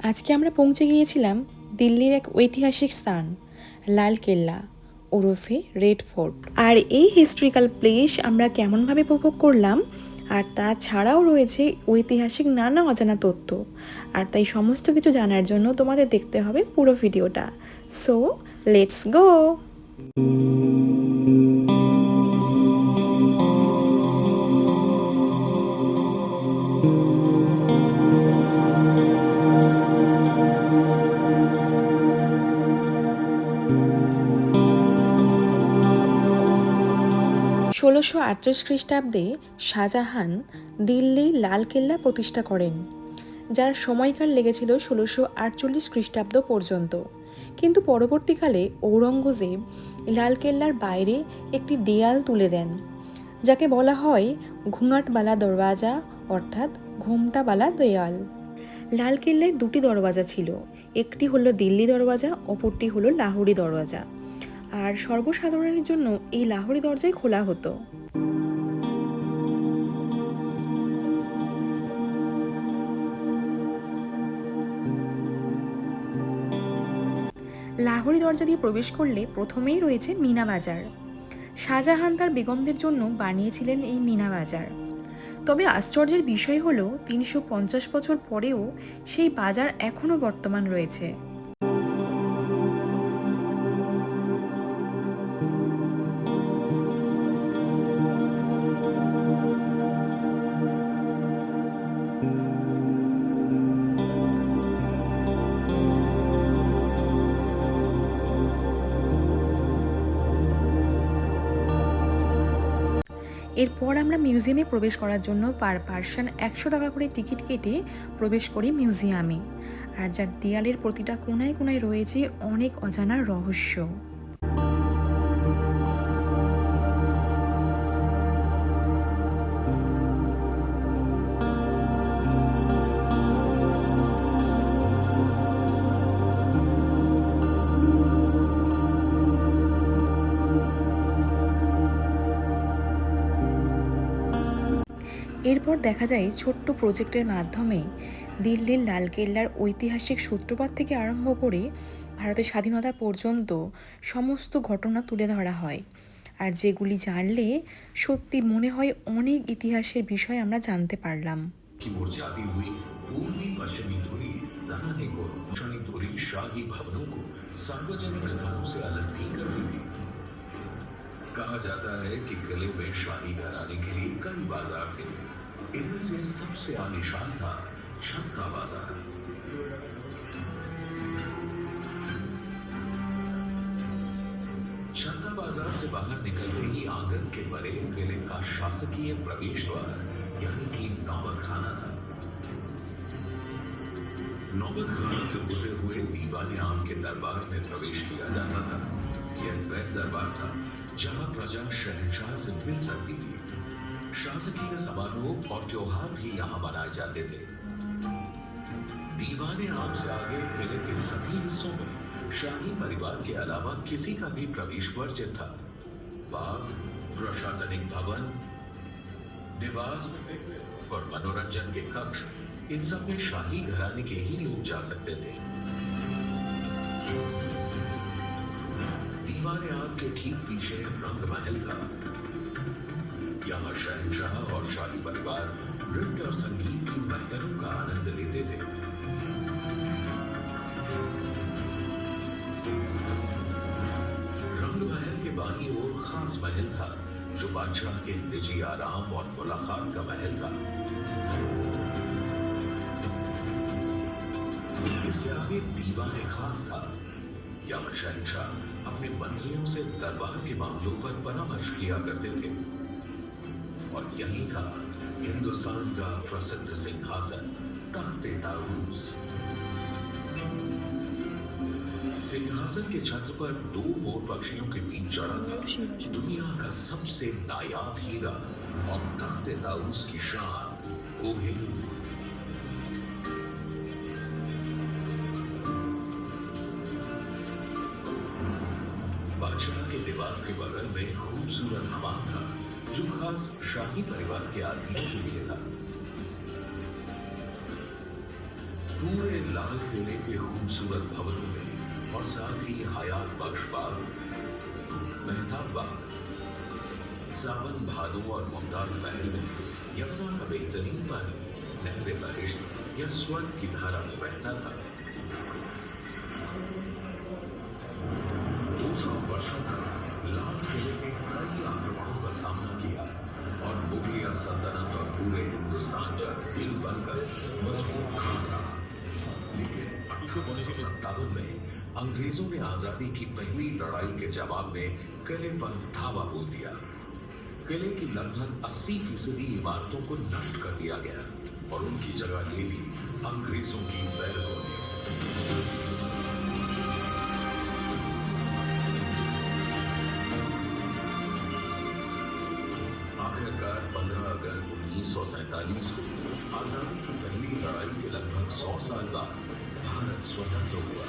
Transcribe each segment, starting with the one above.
আজকে আমরা পৌঁছে গিয়েছিলাম দিল্লির এক ঐতিহাসিক স্থান লাল কেল্লা ওরফে রেড ফোর্ট। আর এই হিস্ট্রিক্যাল প্লেস আমরা কেমনভাবে উপভোগ করলাম, আর তাছাড়াও রয়েছে ঐতিহাসিক নানা অজানা তথ্য। আর তাই সমস্ত কিছু জানার জন্য তোমাদের দেখতে হবে পুরো ভিডিওটা। So let's go. 1638 খ্রিস্টাব্দে শাহজাহান দিল্লি লাল কেল্লা প্রতিষ্ঠা করেন, যার সময়কাল লেগেছিল 1648 খ্রিস্টাব্দ পর্যন্ত। কিন্তু পরবর্তীকালে ঔরঙ্গজেব লাল কেল্লার বাইরে একটি দেয়াল তুলে দেন, যাকে বলা হয় ঘুঙাটবালা দরওয়াজা, অর্থাৎ ঘোমটাবালা দেয়াল। লাল কেল্লায় দুটি দরওয়াজা ছিল, একটি হলো দিল্লি দরওয়াজা, অপরটি হলো লাহোরি দরওয়াজা। আর সর্বসাধারণের জন্য এই লাহোরি দরজায় খোলা হতো। লাহোরি দরজা দিয়ে প্রবেশ করলে প্রথমেই রয়েছে মিনা বাজার। শাহজাহান তার বেগমদের জন্য বানিয়েছিলেন এই মিনা বাজার। তবে আশ্চর্যের বিষয় হলো 350 বছর পরেও সেই বাজার এখনও বর্তমান রয়েছে। এরপর আমরা মিউজিয়ামে প্রবেশ করার জন্য পার পার্সন 100 টাকা করে টিকিট কেটে প্রবেশ করি মিউজিয়ামে। আর যার দেয়ালের প্রতিটা কোনায় কোনায় রয়েছে অনেক অজানা রহস্য। এরপর দেখা যায় ছোট্ট প্রজেক্টের মাধ্যমে দিল্লির লালকেল্লার ঐতিহাসিক সূত্রপাত থেকে আরম্ভ করে ভারতের স্বাধীনতা পর্যন্ত সমস্ত ঘটনা তুলে ধরা হয়। আর যেগুলি জানলে সত্যি মনে হয় অনেক ইতিহাসের বিষয় আমরা জানতে পারলাম। कहा जाता है कि किले में शाही घराने के लिए कई बाजार थे। इनमें से सबसे आलीशान था छत्ता बाजार। छत्ता बाजार से बाहर निकलते ही आंगन के परे किले का शासकीय प्रवेश द्वार यानी कि नौबत खाना था। नौबत खाना से होते हुए दीवाने आम के दरबार में प्रवेश किया जाता था। यह वह दरबार था जहां प्रजा शहंशाह से मिल सकती थी। शासकीय समारोह और त्योहार भी यहां मनाए जाते थे। दीवाने आम से आगे किले के सभी हिस्सों में शाही परिवार के अलावा किसी का भी प्रवेश वर्जित था। बाग, प्रशासनिक भवन, निवास और मनोरंजन के कक्ष, इन सब में शाही घराने के ही लोग जा सकते थे। दीवाने आम के ठीक पीछे रंग महल था। यहाँ शहंशाह और शाही परिवार नृत्य और संगीत की महफिलों का आनंद लेते थे। रंग महल के बाईं ओर खास महल था, जो बादशाह के निजी आराम और मुलाकात का महल था। इसके आगे दीवाने खास था। यहाँ शहंशाह अपने मंत्रियों से दरबार के मामलों पर परामर्श किया करते थे। और यही था हिंदुस्तान का प्रसिद्ध सिंहासन तख्ते ताऊस। सिंहासन के छत्र पर 2 मोर पक्षियों के बीच चढ़ा था दुनिया का सबसे नायाब हीरा और तख्ते ताऊस की शान कोहिनूर। बादशाह के निवास के बगल में खूबसूरत हमाम था, जो खास शाही परिवार के आदमियों के लिए था। पूरे लाल किले के खूबसूरत भवनों में और साथ ही हयात बख्श बाग, मेहताब बाग, सावन भादो और मुमताज महल में यमुना का बेहतरीन पानी नहर बहिश्त या स्वर्ग की धारा में बहता था। 200 वर्षों तक लाल किले ने कई आक्रमणों का सामना किया और मुगलिया सल्तनत और पूरे हिंदुस्तान का दिल बनकर मजबूत खड़ा रहा। लेकिन 1857 में अंग्रेजों ने आजादी की पहली लड़ाई के जवाब में किले पर धावा बोल दिया। किले की लगभग 80% इमारतों को नष्ट कर दिया गया और उनकी जगह ले ली अंग्रेजों की बैरकों ने। आखिरकार 15 अगस्त 1947 को आजादी की पहली लड़ाई के लगभग 100 साल बाद भारत स्वतंत्र हुआ।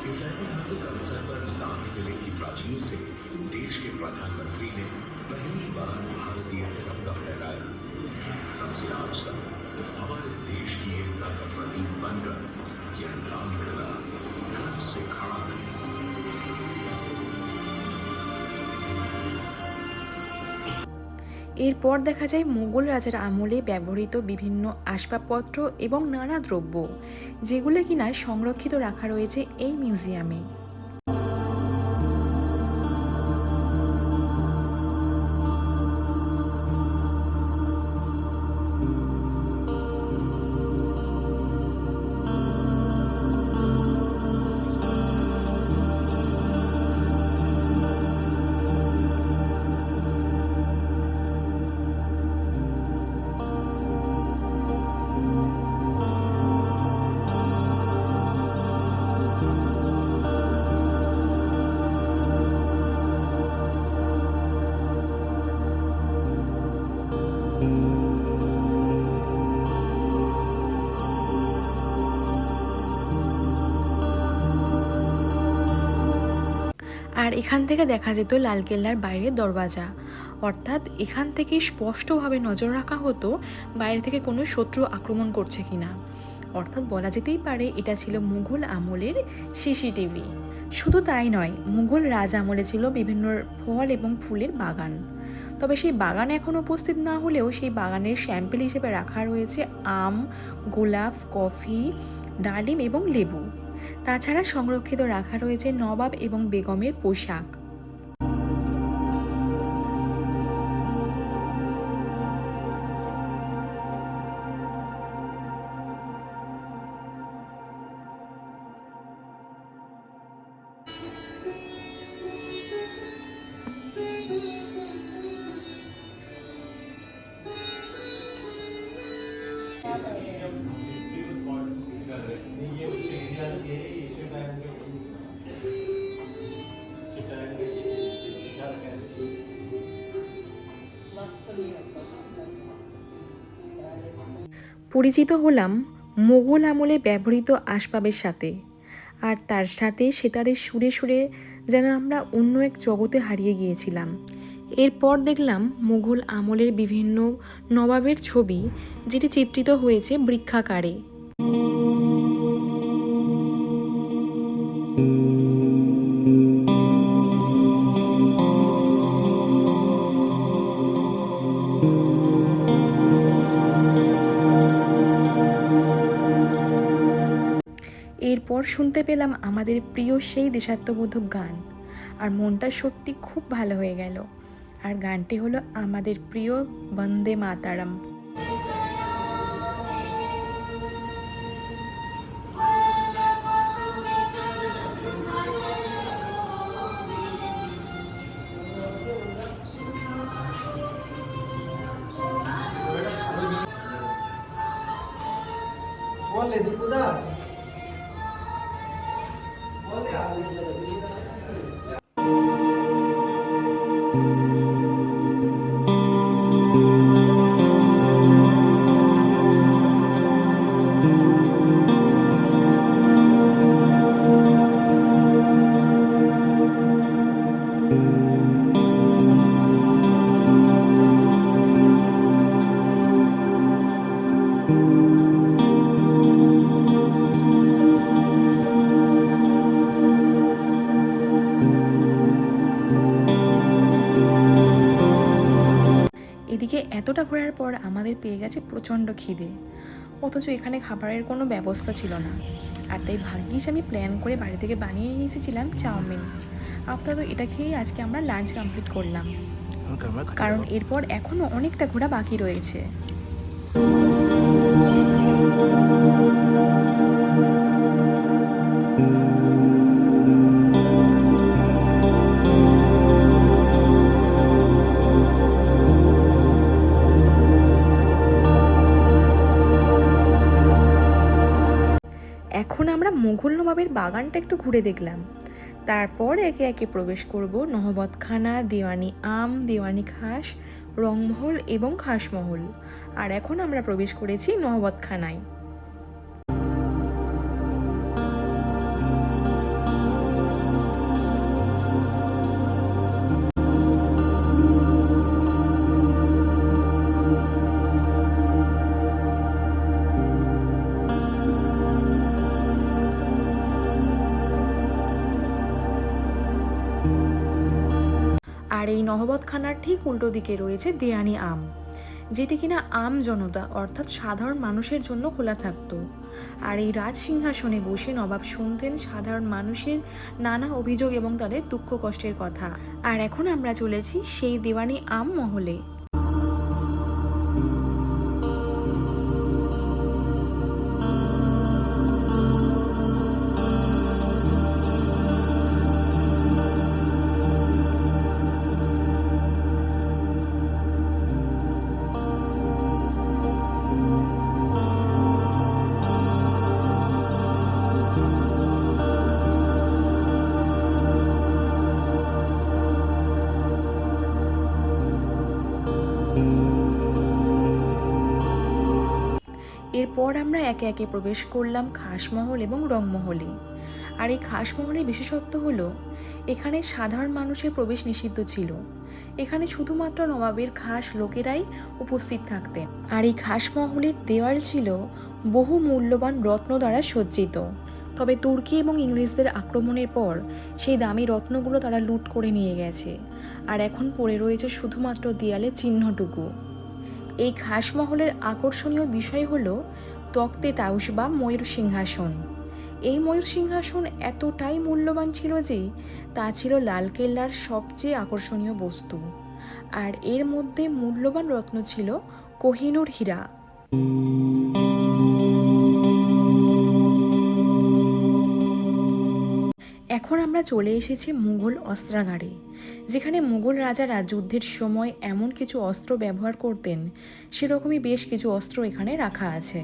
इस ऐतिहासिक अवसर पर लाल किले की प्राचीर से देश के प्रधानमंत्री ने पहली बार भारतीय तिरंगा फहराया। तब से आज तक हमारे देश की एकता का प्रतीक बनकर यह लाल किला गर्व से खड़ा है। এরপর দেখা যায় মোগল রাজার আমলে ব্যবহৃত বিভিন্ন আসবাবপত্র এবং নানা দ্রব্য, যেগুলো কিনা সংরক্ষিত রাখা রয়েছে এই মিউজিয়ামে। আর এখান থেকে দেখা যেত লালকেল্লার বাইরের দরওয়াজা, অর্থাৎ এখান থেকে স্পষ্টভাবে নজর রাখা হতো বাইরে থেকে কোনো শত্রু আক্রমণ করছে কিনা। অর্থাৎ বলা যেতেই পারে এটা ছিল মুঘল আমলের সিসিটিভি। শুধু তাই নয়, মুঘল রাজ আমলে ছিল বিভিন্ন ফল এবং ফুলের বাগান। তবে সেই বাগান এখন উপস্থিত না হলেও সেই বাগানের স্যাম্পল হিসেবে রাখা রয়েছে আম, গোলাপ, কফি, ডালিম এবং লেবু। তাছাড়া সংরক্ষিত রাখা রয়েছে নবাব এবং বেগমের পোশাক। পরিচিত হলাম মোগল আমলে ব্যবহৃত আসবাবের সাথে, আর তার সাথে সেতারের সুরে সুরে যেন আমরা অন্য এক জগতে হারিয়ে গিয়েছিলাম। এরপর দেখলাম মোগল আমলের বিভিন্ন নবাবের ছবি, যেটি চিত্রিত হয়েছে বৃক্ষাকারে। এরপর শুনতে পেলাম আমাদের প্রিয় সেই দেশাত্মবোধক গান, আর মনটা সত্যি খুব ভালো হয়ে গেল। আর গানটি হলো আমাদের প্রিয় বন্দে মাতারাম। বলে দীপুদা এতটা ঘোরার পর আমাদের পেয়ে গেছে প্রচণ্ড খিদে, অথচ এখানে খাবারের কোনো ব্যবস্থা ছিল না। আর তাই ভাগ্যিস আমি প্ল্যান করে বাড়ি থেকে বানিয়ে নিয়ে এসেছিলাম চাউমিন। আপাতত এটা খেয়েই আজকে আমরা লাঞ্চ কমপ্লিট করলাম, কারণ এরপর এখনও অনেকটা ঘোরা বাকি রয়েছে। এখন আমরা মুঘল নবাবের বাগানটা একটু ঘুরে দেখলাম, তারপর একে একে প্রবেশ করব নহবতখানা, দেওয়ানি আম, দেওয়ানি খাস, রংমহল এবং খাসমহল। আর এখন আমরা প্রবেশ করেছি নহবতখানায়। আর এই নহবতখানার ঠিক উল্টো দিকে রয়েছে দেওয়ানি আম, যেটি কিনা আম জনতা অর্থাৎ সাধারণ মানুষের জন্য খোলা থাকতো। আর এই রাজ সিংহাসনে বসে নবাব শুনতেন সাধারণ মানুষের নানা অভিযোগ এবং তাদের দুঃখ কষ্টের কথা। আর এখন আমরা চলেছি সেই দেওয়ানি আম মহলে। এরপর আমরা একে একে প্রবেশ করলাম খাসমহল এবং রংমহলে। আর এই খাসমহলের বিশেষত্ব হলো এখানে সাধারণ মানুষের প্রবেশ নিষিদ্ধ ছিল। এখানে শুধুমাত্র নবাবের খাস লোকেরাই উপস্থিত থাকতেন। আর এই খাসমহলের দেওয়াল ছিল বহু মূল্যবান রত্ন দ্বারা সজ্জিত। তবে তুর্কি এবং ইংরেজদের আক্রমণের পর সেই দামি রত্নগুলো তারা লুট করে নিয়ে গেছে, আর এখন পড়ে রয়েছে শুধুমাত্র দেয়ালে চিহ্নটুকু। এই খাসমহলের আকর্ষণীয় বিষয় হলো তক্তে তাউস বা ময়ূর সিংহাসন। এই ময়ূর সিংহাসন এতটাই মূল্যবান ছিল যে তা ছিল লালকেল্লার সবচেয়ে আকর্ষণীয় বস্তু। আর এর মধ্যে মূল্যবান রত্ন ছিল কোহিনূর হীরা। এখন আমরা চলে এসেছি মুঘল অস্ত্রাগারে, যেখানে মুঘল রাজারা যুদ্ধের সময় এমন কিছু অস্ত্র ব্যবহার করতেন সেরকমই বেশ কিছু অস্ত্র এখানে রাখা আছে।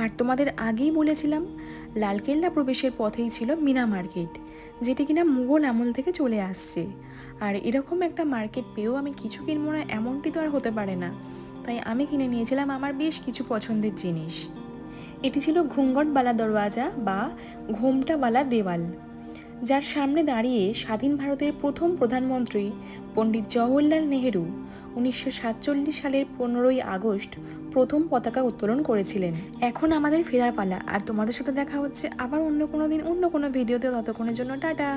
আর তোমাদের আগেই বলেছিলাম লালকেল্লা প্রবেশের পথেই ছিল মিনা মার্কেট, যেটি কিনা মুঘল আমল থেকে চলে আসছে। আর এরকম একটা মার্কেট পেয়েও আমি কিছু কিনবো না এমনটি তো আর হতে পারে না, তাই আমি কিনে নিয়েছিলাম আমার বেশ কিছু পছন্দের জিনিস। এটি ছিল ঘুঙ্গটবালা দরওয়াজা বা ঘোমটাবালা দেওয়াল, যার সামনে দাঁড়িয়ে স্বাধীন ভারতের প্রথম প্রধানমন্ত্রী পণ্ডিত জওহরলাল নেহেরু 1947 সালের 15ই আগস্ট প্রথম পতাকা উত্তোলন করেছিলেন। এখন আমাদের ফেরার পালা, আর তোমাদের সাথে দেখা হচ্ছে আবার অন্য কোনো দিন অন্য কোনো ভিডিওতে। ততক্ষণের জন্য টাটা।